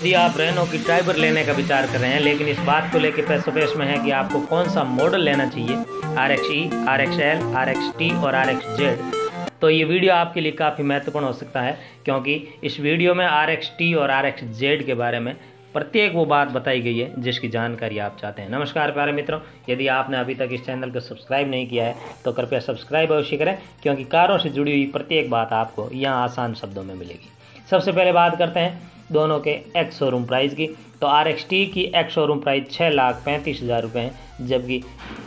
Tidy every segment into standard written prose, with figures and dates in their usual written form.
यदि आप रेनो की ट्राइबर लेने का विचार कर रहे हैं लेकिन इस बात को लेकर पैसोपेश में है कि आपको कौन सा मॉडल लेना चाहिए, RXE, RXL, RXT और RXZ, तो ये वीडियो आपके लिए काफ़ी महत्वपूर्ण हो सकता है क्योंकि इस वीडियो में RXT और RXZ के बारे में प्रत्येक वो बात बताई गई है जिसकी जानकारी आप चाहते हैं। नमस्कार प्यारे मित्रों, यदि आपने अभी तक इस चैनल को सब्सक्राइब नहीं किया है तो कृपया सब्सक्राइब अवश्य करें क्योंकि कारों से जुड़ी हुई प्रत्येक बात आपको यहाँ आसान शब्दों में मिलेगी। सबसे पहले बात करते हैं दोनों के एक्स शोरूम प्राइस की। तो RXT की एक्स शोरूम प्राइस 6,35,000 रुपये है, जबकि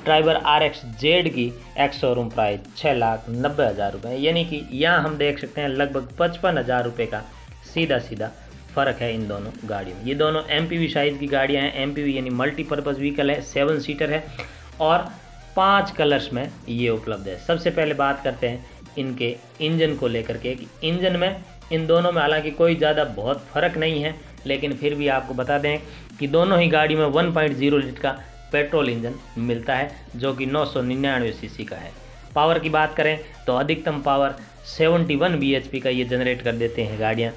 ट्राइबर RXZ की एक्स शोरूम प्राइस 6,90,000 रुपये है। यानी कि यहाँ हम देख सकते हैं लगभग 55,000 रुपये का सीधा सीधा फ़र्क है इन दोनों गाड़ियों में। ये दोनों MPV साइज़ की गाड़ियाँ हैं। MPV यानी मल्टीपर्पज़ व्हीकल है, 7 सीटर है और 5 कलर्स में ये उपलब्ध है। सबसे पहले बात करते हैं इनके इंजन को लेकर के कि इंजन में इन दोनों में हालांकि कोई ज़्यादा बहुत फ़र्क नहीं है, लेकिन फिर भी आपको बता दें कि दोनों ही गाड़ी में 1.0 लीटर का पेट्रोल इंजन मिलता है जो कि 999 सीसी का है। पावर की बात करें तो अधिकतम पावर 71 bhp का ये जनरेट कर देते हैं गाड़ियाँ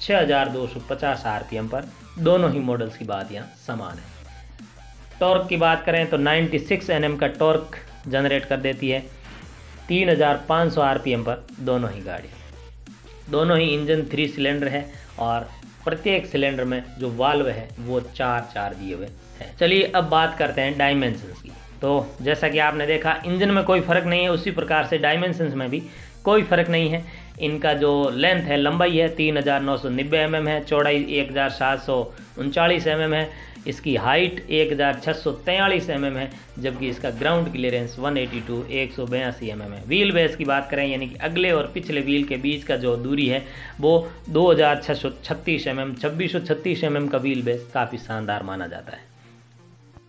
6,250 RPM पर। दोनों ही मॉडल्स की बात यहाँ समान है। टॉर्क की बात करें तो 96 Nm का टॉर्क जनरेट कर देती है 3,500 RPM पर दोनों ही गाड़ी। दोनों ही इंजन 3 सिलेंडर है और प्रत्येक सिलेंडर में जो वाल्व है वो 4 दिए हुए हैं। चलिए अब बात करते हैं डायमेंशंस की। तो जैसा कि आपने देखा इंजन में कोई फ़र्क नहीं है, उसी प्रकार से डायमेंशंस में भी कोई फ़र्क नहीं है। इनका जो लेंथ है, लंबाई है 3,990 mm है, चौड़ाई 1,739 mm है, इसकी हाइट 1,643 mm है, जबकि इसका ग्राउंड क्लियरेंस 182 mm है। व्हील बेस की बात करें यानी कि अगले और पिछले व्हील के बीच का जो दूरी है वो 2,636 mm, 2,636 mm का व्हील बेस काफ़ी शानदार माना जाता है।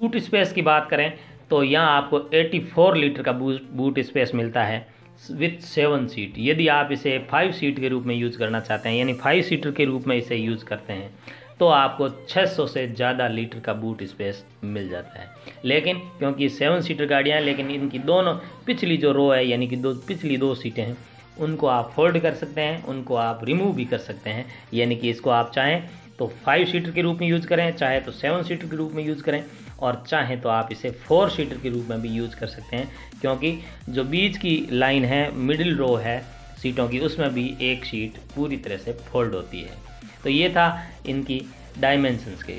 बूट स्पेस की बात करें तो यहाँ आपको 84 लीटर का बूट स्पेस मिलता है विथ 7 सीट। यदि आप इसे 5 सीट के रूप में यूज़ करना चाहते हैं यानी 5 सीटर के रूप में इसे यूज़ करते हैं तो आपको 600 से ज़्यादा लीटर का बूट स्पेस मिल जाता है। लेकिन क्योंकि 7 सीटर गाड़ियाँ हैं, लेकिन इनकी दोनों पिछली जो रो है यानी कि पिछली 2 सीटें हैं उनको आप फोल्ड कर सकते हैं, उनको आप रिमूव भी कर सकते हैं। यानी कि इसको आप चाहें तो 5 सीटर के रूप में यूज़ करें, चाहे तो 7 सीटर के रूप में यूज़ करें और चाहें तो आप इसे 4 सीटर के रूप में भी यूज़ कर सकते हैं क्योंकि जो बीच की लाइन है, मिडिल रो है सीटों की, उसमें भी एक सीट पूरी तरह से फोल्ड होती है। तो ये था इनकी डायमेंशंस के।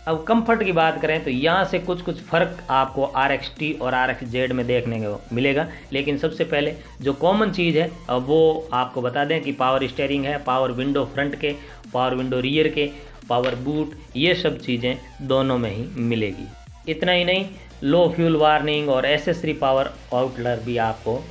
अब कंफर्ट की बात करें तो यहाँ से कुछ फ़र्क आपको RXT और RXZ में देखने को मिलेगा, लेकिन सबसे पहले जो कॉमन चीज़ है वो आपको बता दें कि पावर स्टीयरिंग है, पावर विंडो फ्रंट के, पावर विंडो रियर के, पावर बूट, ये सब चीज़ें दोनों में ही मिलेगी। इतना ही नहीं, लो फ्यूल वार्निंग और एसेसरी पावर आउटलर भी आपको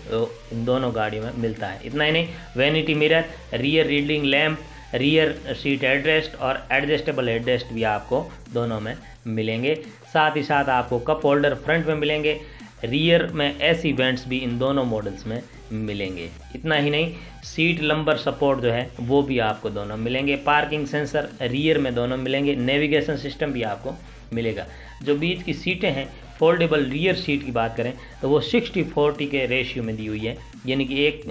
इन दोनों गाड़ियों में मिलता है। इतना ही नहीं, vanity mirror, rear reading lamp, rear seat headrest और एडजस्टेबल हेडरेस्ट भी आपको दोनों में मिलेंगे। साथ ही साथ आपको कप होल्डर फ्रंट में मिलेंगे, रियर में एसी वेंट्स भी इन दोनों मॉडल्स में मिलेंगे। इतना ही नहीं, सीट लंबर सपोर्ट जो है वो भी आपको दोनों मिलेंगे, पार्किंग सेंसर रियर में दोनों मिलेंगे, नेविगेशन सिस्टम भी आपको मिलेगा। जो बीच की सीटें हैं, फोल्डेबल रियर सीट की बात करें तो वो 60-40 के रेशियो में दी हुई है, यानी कि एक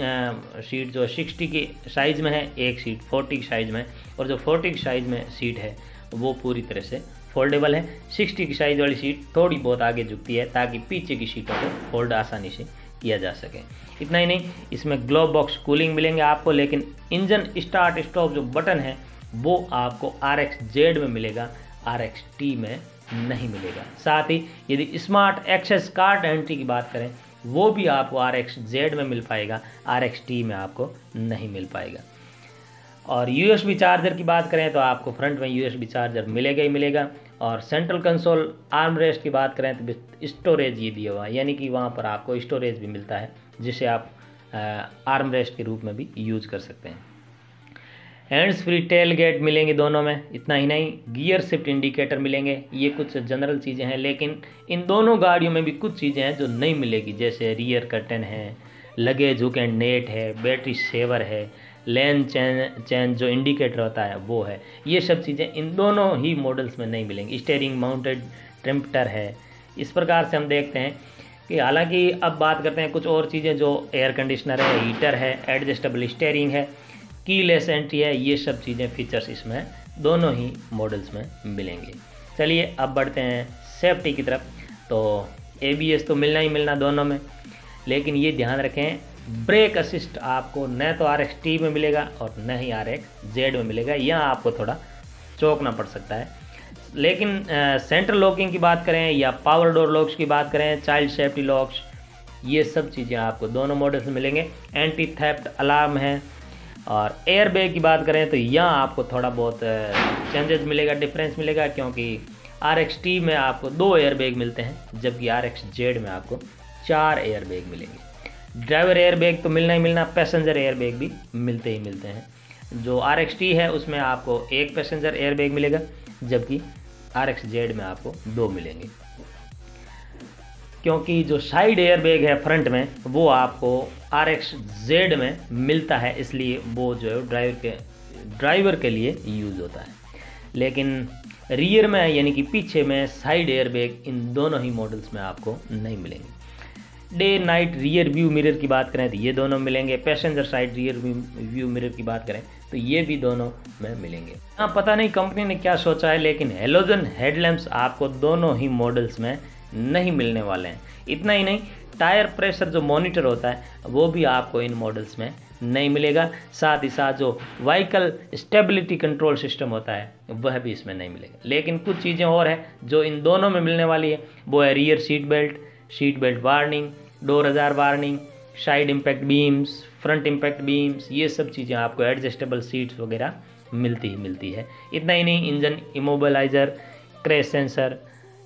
सीट जो 60 की साइज़ में है, एक सीट 40 की साइज़ में, और जो 40 की साइज़ में सीट है वो पूरी तरह से फोल्डेबल है। 60 की साइज़ वाली सीट थोड़ी बहुत आगे झुकती है ताकि पीछे की सीटों को फोल्ड आसानी से किया जा सके। इतना ही नहीं, इसमें ग्लोव बॉक्स कूलिंग मिलेंगे आपको, लेकिन इंजन स्टार्ट स्टॉप जो बटन है वो आपको RXZ में मिलेगा, RXT में नहीं मिलेगा। साथ ही यदि स्मार्ट एक्सेस कार्ड एंट्री की बात करें वो भी आपको RXZ में मिल पाएगा, RXT में आपको नहीं मिल पाएगा। और USB चार्जर की बात करें तो आपको फ्रंट में USB चार्जर मिलेगा ही मिलेगा। और सेंट्रल कंसोल आर्म रेस्ट की बात करें तो स्टोरेज ये दिया हुआ है, यानी कि वहाँ पर आपको स्टोरेज भी मिलता है जिसे आप आर्म रेस्ट के रूप में भी यूज़ कर सकते हैं। हैंड्स फ्री टेल गेट मिलेंगे दोनों में। इतना ही नहीं, गियर शिफ्ट इंडिकेटर मिलेंगे। ये कुछ जनरल चीज़ें हैं, लेकिन इन दोनों गाड़ियों में भी कुछ चीज़ें हैं जो नहीं मिलेगी, जैसे रियर कर्टन है, लगेज हुक एंड नेट है, बैटरी सेवर है, लेन चेन जो इंडिकेटर होता है वो है। ये सब चीज़ें इन दोनों ही मॉडल्स में नहीं मिलेंगी। स्टीयरिंग माउंटेड ट्रिम्पटर है। इस प्रकार से हम देखते हैं कि हालांकि अब बात करते हैं कुछ और चीज़ें, जो एयर कंडीशनर है, हीटर है, एडजस्टेबल स्टीयरिंग है, कीलेस एंट्री है, ये सब चीज़ें फीचर्स इसमें दोनों ही मॉडल्स में मिलेंगे। चलिए अब बढ़ते हैं सेफ्टी की तरफ। तो ABS तो मिलना ही मिलना दोनों में, लेकिन ये ध्यान रखें ब्रेक असिस्ट आपको न तो RX-T में मिलेगा और न ही RX-Z में मिलेगा। यहाँ आपको थोड़ा चौंकना पड़ सकता है। लेकिन सेंट्रल लॉकिंग की बात करें या पावर डोर लॉक्स की बात करें, चाइल्ड सेफ्टी लॉक्स, ये सब चीज़ें आपको दोनों मॉडल्स में मिलेंगे। एंटी थेफ्ट अलार्म है। और एयर बैग की बात करें तो यहाँ आपको थोड़ा बहुत चेंजेस मिलेगा, डिफरेंस मिलेगा, क्योंकि RX-T में आपको 2 एयर बैग मिलते हैं जबकि RX-Z में आपको 4 एयर बैग मिलेंगे। ड्राइवर एयर बैग तो मिलना ही मिलना, पैसेंजर एयर बैग भी मिलते ही मिलते हैं। जो RX-T है उसमें आपको 1 पैसेंजर एयर बैग मिलेगा जबकि RX-Z में आपको 2 मिलेंगे, क्योंकि जो साइड एयर बैग है फ्रंट में वो आपको RX-Z में मिलता है, इसलिए वो जो है ड्राइवर के लिए यूज़ होता है। लेकिन रियर में यानी कि पीछे में साइड एयर बैग इन दोनों ही मॉडल्स में आपको नहीं मिलेंगे। Day night rear view mirror की बात करें तो ये दोनों मिलेंगे। Passenger side rear view mirror की बात करें तो ये भी दोनों में मिलेंगे। हाँ, पता नहीं कंपनी ने क्या सोचा है, लेकिन हेलोजन हेडलैम्प्स आपको दोनों ही मॉडल्स में नहीं मिलने वाले हैं। इतना ही नहीं, टायर प्रेशर जो मॉनिटर होता है वो भी आपको इन मॉडल्स में नहीं मिलेगा। साथ ही साथ जो व्हीकल स्टेबिलिटी कंट्रोल सिस्टम होता है वह भी इसमें नहीं मिलेगा। लेकिन कुछ चीज़ें और हैं जो इन दोनों में मिलने वाली है, वो है rear seat belt warning, door ajar warning, side impact beams, front impact beams, ये सब चीज़ें आपको एडजस्टेबल सीट्स वगैरह मिलती है। इतना ही नहीं, इंजन इमोबिलाइजर, क्रैश सेंसर,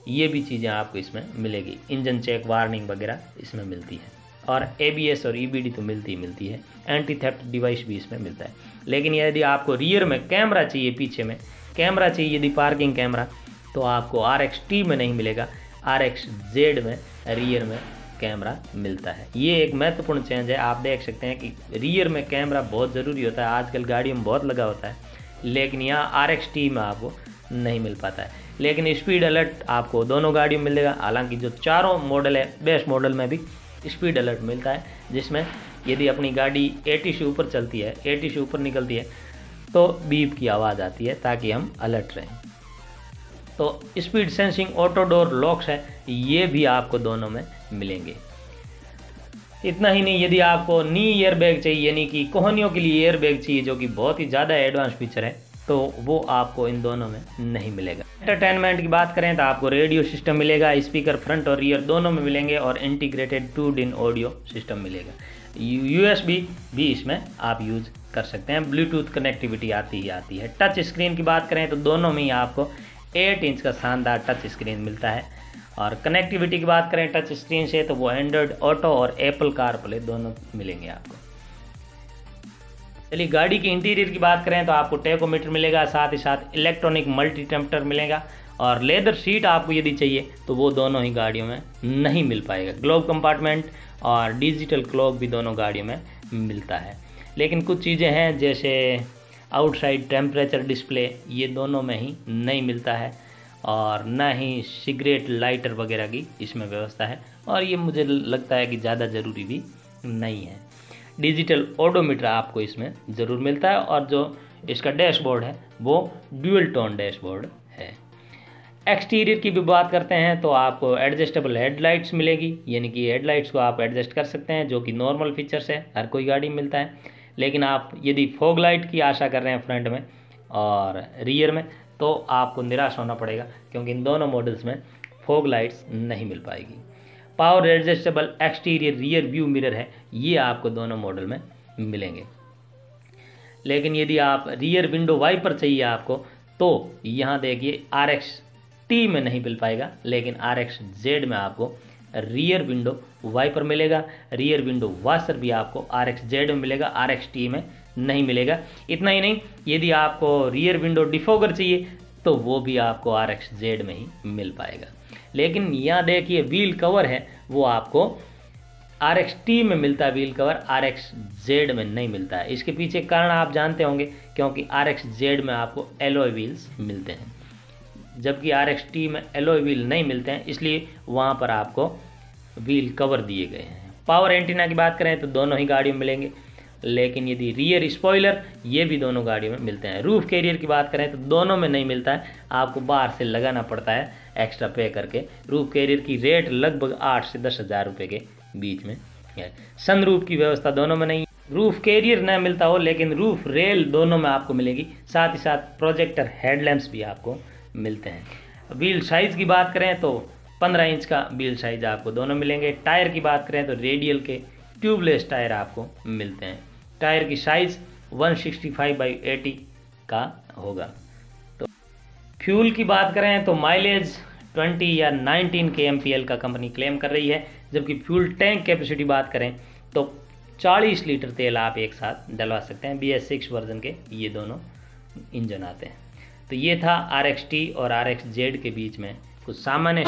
ये भी चीज़ें आपको इसमें मिलेगी। इंजन चेक वार्निंग वगैरह इसमें मिलती है। और ABS और EBD तो मिलती है। एंटी थेफ्ट डिवाइस भी इसमें मिलता है। लेकिन यदि आपको रियर में कैमरा चाहिए, पीछे में कैमरा चाहिए, यदि पार्किंग कैमरा, तो आपको RX-T में नहीं मिलेगा, RX-Z में रियर में कैमरा मिलता है। ये एक महत्वपूर्ण चेंज है। आप देख सकते हैं कि रियर में कैमरा बहुत ज़रूरी होता है, आजकल गाड़ियों में बहुत लगा होता है, लेकिन यहाँ RX-T में आपको नहीं मिल पाता है। लेकिन स्पीड अलर्ट आपको दोनों गाड़ियों में मिलेगा। हालांकि जो चारों मॉडल है, बेस्ट मॉडल में भी स्पीड अलर्ट मिलता है, जिसमें यदि अपनी गाड़ी 80 से ऊपर चलती है, 80 से ऊपर निकलती है तो बीप की आवाज़ आती है ताकि हम अलर्ट रहें। तो speed sensing auto door locks है, ये भी आपको दोनों में मिलेंगे। इतना ही नहीं, यदि आपको नी एयर बैग चाहिए यानी कि कोहनियों के लिए एयर बैग चाहिए, जो कि बहुत ही ज़्यादा एडवांस फीचर है, तो वो आपको इन दोनों में नहीं मिलेगा। एंटरटेनमेंट की बात करें तो आपको रेडियो सिस्टम मिलेगा, स्पीकर फ्रंट और रियर दोनों में मिलेंगे, और इंटीग्रेटेड 2-in ऑडियो सिस्टम मिलेगा। USB भी इसमें आप यूज़ कर सकते हैं। ब्लूटूथ कनेक्टिविटी आती है। टच स्क्रीन की बात करें तो दोनों में ही आपको 8 इंच का शानदार टच स्क्रीन मिलता है। और कनेक्टिविटी की बात करें टच स्क्रीन से तो वो एंड्रॉयड ऑटो और एप्पल कारप्ले दोनों मिलेंगे आपको। चलिए गाड़ी के इंटीरियर की बात करें तो आपको टेकोमीटर मिलेगा, साथ ही साथ इलेक्ट्रॉनिक मल्टी टेम्पटर मिलेगा, और लेदर सीट आपको यदि चाहिए तो वो दोनों ही गाड़ियों में नहीं मिल पाएगा। ग्लोब कंपार्टमेंट और डिजिटल क्लॉक भी दोनों गाड़ियों में मिलता है। लेकिन कुछ चीज़ें हैं जैसे आउटसाइड टेम्परेचर डिस्प्ले, ये दोनों में ही नहीं मिलता है, और न ही सिगरेट लाइटर वगैरह की इसमें व्यवस्था है, और ये मुझे लगता है कि ज़्यादा ज़रूरी भी नहीं है। डिजिटल ओडोमीटर आपको इसमें ज़रूर मिलता है, और जो इसका डैशबोर्ड है वो ड्यूल टोन डैशबोर्ड है। एक्सटीरियर की भी बात करते हैं तो आपको एडजस्टेबल हेडलाइट्स मिलेगी, यानी कि हेडलाइट्स को आप एडजस्ट कर सकते हैं, जो कि नॉर्मल फीचर्स है, हर कोई गाड़ी में मिलता है। लेकिन आप यदि फॉग लाइट की आशा कर रहे हैं फ्रंट में और रियर में, तो आपको निराश होना पड़ेगा, क्योंकि इन दोनों मॉडल्स में फॉग लाइट्स नहीं मिल पाएगी। Power adjustable exterior rear view mirror है, ये आपको दोनों मॉडल में मिलेंगे। लेकिन यदि आप रियर विंडो वाइपर चाहिए आपको, तो यहाँ देखिए RX-T में नहीं मिल पाएगा, लेकिन RX-Z में आपको रियर विंडो वाइपर मिलेगा। रियर विंडो वॉशर भी आपको RX-Z में मिलेगा, RX-T में नहीं मिलेगा। इतना ही नहीं, यदि आपको रियर विंडो डिफोगर चाहिए तो वो भी आपको RX-Z में ही मिल पाएगा। लेकिन यहाँ देखिए व्हील कवर है, वो आपको RX-T में मिलता है व्हील कवर, RX-Z में नहीं मिलता है। इसके पीछे कारण आप जानते होंगे, क्योंकि RX-Z में आपको एलॉय व्हील्स मिलते हैं, जबकि RX-T में एलॉय व्हील नहीं मिलते हैं, इसलिए वहाँ पर आपको व्हील कवर दिए गए हैं। पावर एंटीना की बात करें तो दोनों ही गाड़ियों में मिलेंगे, लेकिन यदि रियर स्पॉइलर, ये भी दोनों गाड़ियों में मिलते हैं। रूफ कैरियर की बात करें तो दोनों में नहीं मिलता है, आपको बाहर से लगाना पड़ता है एक्स्ट्रा पे करके। रूफ कैरियर की रेट लगभग 8 से 10 हज़ार रुपये के बीच में है। सनरूफ की व्यवस्था दोनों में नहीं, रूफ कैरियर न मिलता हो लेकिन रूफ रेल दोनों में आपको मिलेगी, साथ ही साथ प्रोजेक्टर हेडलैम्प्स भी आपको मिलते हैं। व्हील साइज़ की बात करें तो 15 इंच का व्हील साइज आपको दोनों मिलेंगे। टायर की बात करें तो रेडियल के ट्यूबलेस टायर आपको मिलते हैं। टायर की साइज़ 165/80 का होगा। तो फ्यूल की बात करें तो माइलेज 20 या 19 kmpl का कंपनी क्लेम कर रही है, जबकि फ्यूल टैंक कैपेसिटी बात करें तो 40 लीटर तेल आप एक साथ डलवा सकते हैं। BS6 वर्जन के ये दोनों इंजन आते हैं। तो ये था RXT और RXZ के बीच में कुछ सामान्य